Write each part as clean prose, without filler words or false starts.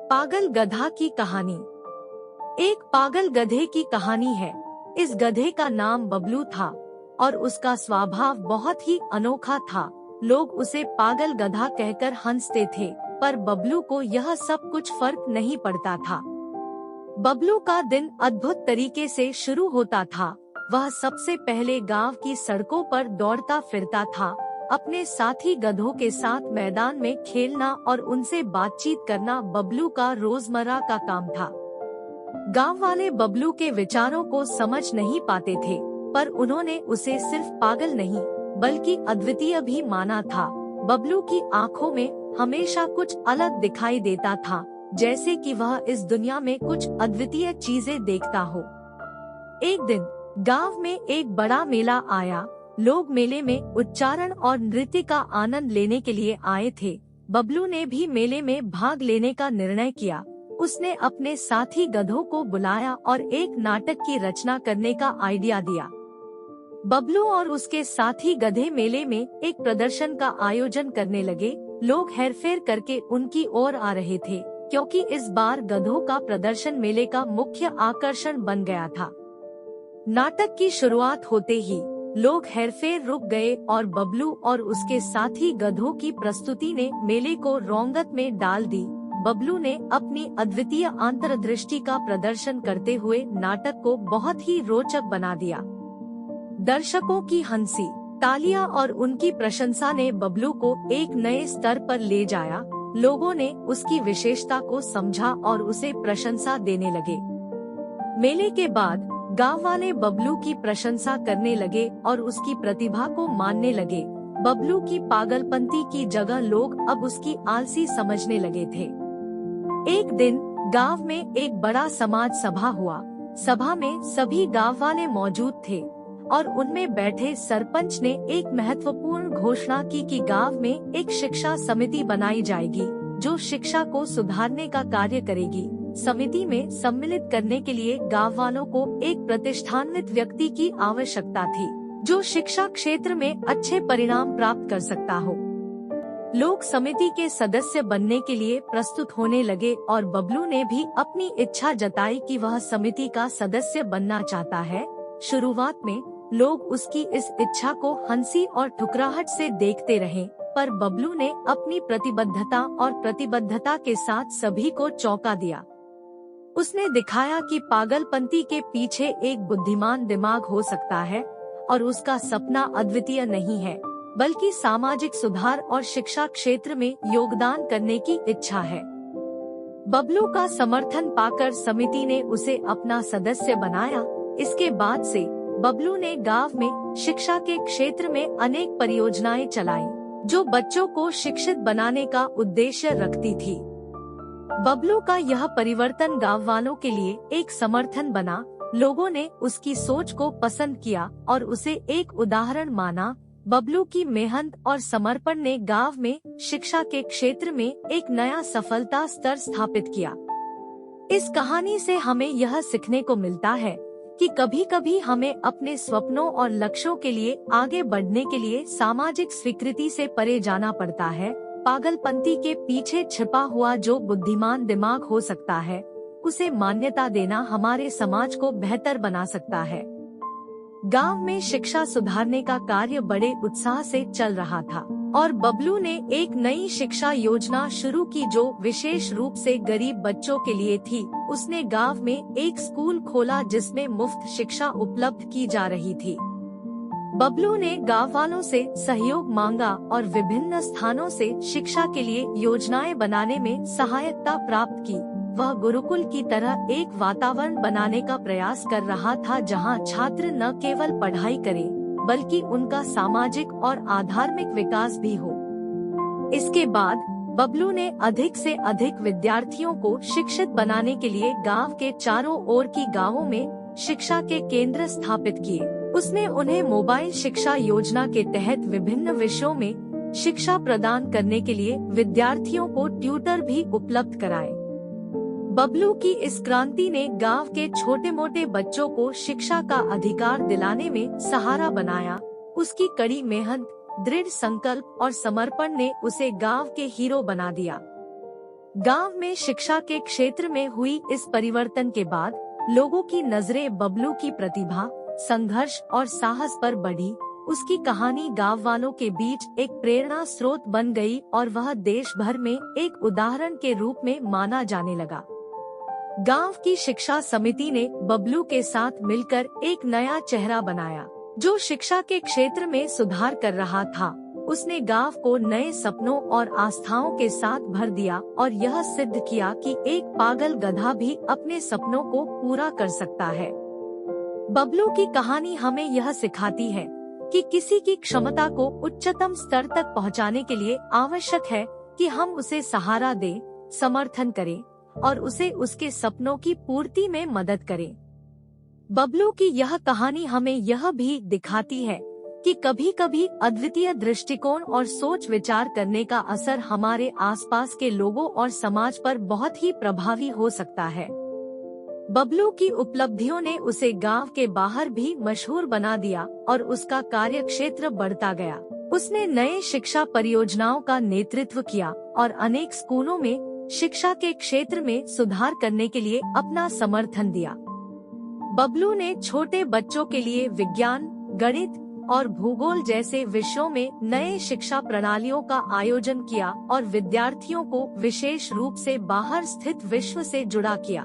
पागल गधा की कहानी। एक पागल गधे की कहानी है। इस गधे का नाम बबलू था और उसका स्वभाव बहुत ही अनोखा था। लोग उसे पागल गधा कहकर हंसते थे, पर बबलू को यह सब कुछ फर्क नहीं पड़ता था। बबलू का दिन अद्भुत तरीके से शुरू होता था। वह सबसे पहले गांव की सड़कों पर दौड़ता फिरता था। अपने साथी गधों के साथ मैदान में खेलना और उनसे बातचीत करना बबलू का रोजमर्रा का काम था। गांव वाले बबलू के विचारों को समझ नहीं पाते थे, पर उन्होंने उसे सिर्फ पागल नहीं बल्कि अद्वितीय भी माना था। बबलू की आंखों में हमेशा कुछ अलग दिखाई देता था, जैसे कि वह इस दुनिया में कुछ अद्वितीय चीजें देखता हो। एक दिन गांव में एक बड़ा मेला आया। लोग मेले में उच्चारण और नृत्य का आनंद लेने के लिए आए थे। बबलू ने भी मेले में भाग लेने का निर्णय किया। उसने अपने साथी गधों को बुलाया और एक नाटक की रचना करने का आइडिया दिया। बबलू और उसके साथी गधे मेले में एक प्रदर्शन का आयोजन करने लगे। लोग हेरफेर करके उनकी ओर आ रहे थे, क्योंकि इस बार गधों का प्रदर्शन मेले का मुख्य आकर्षण बन गया था। नाटक की शुरुआत होते ही लोग हेरफेर रुक गए और बबलू और उसके साथी गधों की प्रस्तुति ने मेले को रौनक में डाल दी। बबलू ने अपनी अद्वितीय अंतर्दृष्टि का प्रदर्शन करते हुए नाटक को बहुत ही रोचक बना दिया। दर्शकों की हंसी, तालियां और उनकी प्रशंसा ने बबलू को एक नए स्तर पर ले जाया। लोगों ने उसकी विशेषता को समझा और उसे प्रशंसा देने लगे। मेले के बाद गांव वाले बबलू की प्रशंसा करने लगे और उसकी प्रतिभा को मानने लगे। बबलू की पागलपंती की जगह लोग अब उसकी आलसी समझने लगे थे। एक दिन गांव में एक बड़ा समाज सभा हुआ। सभा में सभी गांव वाले मौजूद थे और उनमें बैठे सरपंच ने एक महत्वपूर्ण घोषणा की कि गांव में एक शिक्षा समिति बनाई जाएगी, जो शिक्षा को सुधारने का कार्य करेगी। समिति में सम्मिलित करने के लिए गांव वालों को एक प्रतिष्ठान्वित व्यक्ति की आवश्यकता थी, जो शिक्षा क्षेत्र में अच्छे परिणाम प्राप्त कर सकता हो। लोग समिति के सदस्य बनने के लिए प्रस्तुत होने लगे और बबलू ने भी अपनी इच्छा जताई कि वह समिति का सदस्य बनना चाहता है। शुरुआत में लोग उसकी इस इच्छा को हंसी और ठुकराहट से देखते रहे, पर बबलू ने अपनी प्रतिबद्धता और प्रतिबद्धता के साथ सभी को चौंका दिया। उसने दिखाया कि पागलपंती के पीछे एक बुद्धिमान दिमाग हो सकता है और उसका सपना अद्वितीय नहीं है, बल्कि सामाजिक सुधार और शिक्षा क्षेत्र में योगदान करने की इच्छा है। बबलू का समर्थन पाकर समिति ने उसे अपना सदस्य बनाया। इसके बाद से बबलू ने गांव में शिक्षा के क्षेत्र में अनेक परियोजनाएं चलाई, जो बच्चों को शिक्षित बनाने का उद्देश्य रखती थी। बबलू का यह परिवर्तन गांव वालों के लिए एक समर्थन बना। लोगों ने उसकी सोच को पसंद किया और उसे एक उदाहरण माना। बबलू की मेहनत और समर्पण ने गांव में शिक्षा के क्षेत्र में एक नया सफलता स्तर स्थापित किया। इस कहानी से हमें यह सीखने को मिलता है कि कभी-कभी हमें अपने सपनों और लक्ष्यों के लिए आगे बढ़ने के लिए सामाजिक स्वीकृति से परे जाना पड़ता है। पागलपंती के पीछे छिपा हुआ जो बुद्धिमान दिमाग हो सकता है, उसे मान्यता देना हमारे समाज को बेहतर बना सकता है। गांव में शिक्षा सुधारने का कार्य बड़े उत्साह से चल रहा था और बबलू ने एक नई शिक्षा योजना शुरू की जो विशेष रूप से गरीब बच्चों के लिए थी। उसने गांव में एक स्कूल खोला जिसमें मुफ्त शिक्षा उपलब्ध की जा रही थी। बबलू ने गांव वालों से सहयोग मांगा और विभिन्न स्थानों से शिक्षा के लिए योजनाएं बनाने में सहायता प्राप्त की। वह गुरुकुल की तरह एक वातावरण बनाने का प्रयास कर रहा था, जहां छात्र न केवल पढ़ाई करें, बल्कि उनका सामाजिक और आध्यात्मिक विकास भी हो। इसके बाद बबलू ने अधिक से अधिक विद्यार्थियों को शिक्षित बनाने के लिए गांव के चारों ओर की गांवों में शिक्षा के केंद्र स्थापित किए। उसने उन्हें मोबाइल शिक्षा योजना के तहत विभिन्न विषयों में शिक्षा प्रदान करने के लिए विद्यार्थियों को ट्यूटर भी उपलब्ध कराए। बबलू की इस क्रांति ने गांव के छोटे मोटे बच्चों को शिक्षा का अधिकार दिलाने में सहारा बनाया। उसकी कड़ी मेहनत, दृढ़ संकल्प और समर्पण ने उसे गांव के हीरो बना दिया। गांव में शिक्षा के क्षेत्र में हुई इस परिवर्तन के बाद लोगों की नजरें बबलू की प्रतिभा, संघर्ष और साहस पर बढ़ी। उसकी कहानी गांव वालों के बीच एक प्रेरणा स्रोत बन गई और वह देश भर में एक उदाहरण के रूप में माना जाने लगा। गांव की शिक्षा समिति ने बबलू के साथ मिलकर एक नया चेहरा बनाया, जो शिक्षा के क्षेत्र में सुधार कर रहा था। उसने गांव को नए सपनों और आस्थाओं के साथ भर दिया और यह सिद्ध किया कि एक पागल गधा भी अपने सपनों को पूरा कर सकता है। बबलू की कहानी हमें यह सिखाती है कि किसी की क्षमता को उच्चतम स्तर तक पहुंचाने के लिए आवश्यक है कि हम उसे सहारा दें, समर्थन करें और उसे उसके सपनों की पूर्ति में मदद करें। बबलू की यह कहानी हमें यह भी दिखाती है कि कभी-कभी अद्वितीय दृष्टिकोण और सोच विचार करने का असर हमारे आसपास के लोगों और समाज पर बहुत ही प्रभावी हो सकता है। बबलू की उपलब्धियों ने उसे गांव के बाहर भी मशहूर बना दिया और उसका कार्य क्षेत्र बढ़ता गया। उसने नए शिक्षा परियोजनाओं का नेतृत्व किया और अनेक स्कूलों में शिक्षा के क्षेत्र में सुधार करने के लिए अपना समर्थन दिया। बबलू ने छोटे बच्चों के लिए विज्ञान, गणित और भूगोल जैसे विषयों में नए शिक्षा प्रणालियों का आयोजन किया और विद्यार्थियों को विशेष रूप से बाहर स्थित विश्व से जुड़ा किया।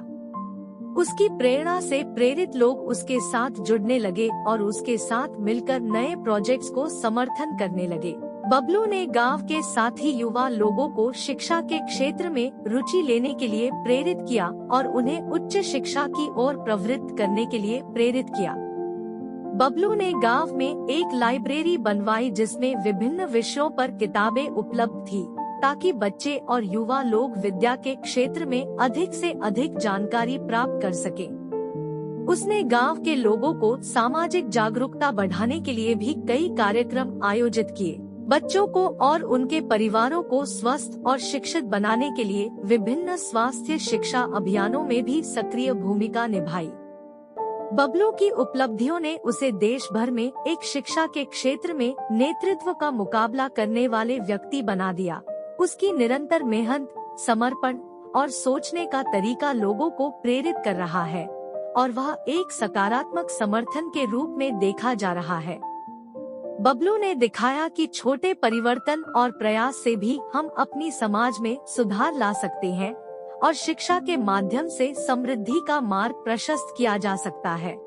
उसकी प्रेरणा से प्रेरित लोग उसके साथ जुड़ने लगे और उसके साथ मिलकर नए प्रोजेक्ट्स को समर्थन करने लगे। बबलू ने गांव के साथ ही युवा लोगों को शिक्षा के क्षेत्र में रुचि लेने के लिए प्रेरित किया और उन्हें उच्च शिक्षा की ओर प्रवृत्त करने के लिए प्रेरित किया। बबलू ने गांव में एक लाइब्रेरी बनवाई जिसमें विभिन्न विषयों पर किताबें उपलब्ध थी, ताकि बच्चे और युवा लोग विद्या के क्षेत्र में अधिक से अधिक जानकारी प्राप्त कर सके। उसने गांव के लोगों को सामाजिक जागरूकता बढ़ाने के लिए भी कई कार्यक्रम आयोजित किए। बच्चों को और उनके परिवारों को स्वस्थ और शिक्षित बनाने के लिए विभिन्न स्वास्थ्य शिक्षा अभियानों में भी सक्रिय भूमिका निभाई। बबलू की उपलब्धियों ने उसे देश भर में एक शिक्षा के क्षेत्र में नेतृत्व का मुकाबला करने वाले व्यक्ति बना दिया। उसकी निरंतर मेहनत, समर्पण और सोचने का तरीका लोगों को प्रेरित कर रहा है और वह एक सकारात्मक समर्थन के रूप में देखा जा रहा है। बबलू ने दिखाया कि छोटे परिवर्तन और प्रयास से भी हम अपनी समाज में सुधार ला सकते हैं और शिक्षा के माध्यम से समृद्धि का मार्ग प्रशस्त किया जा सकता है।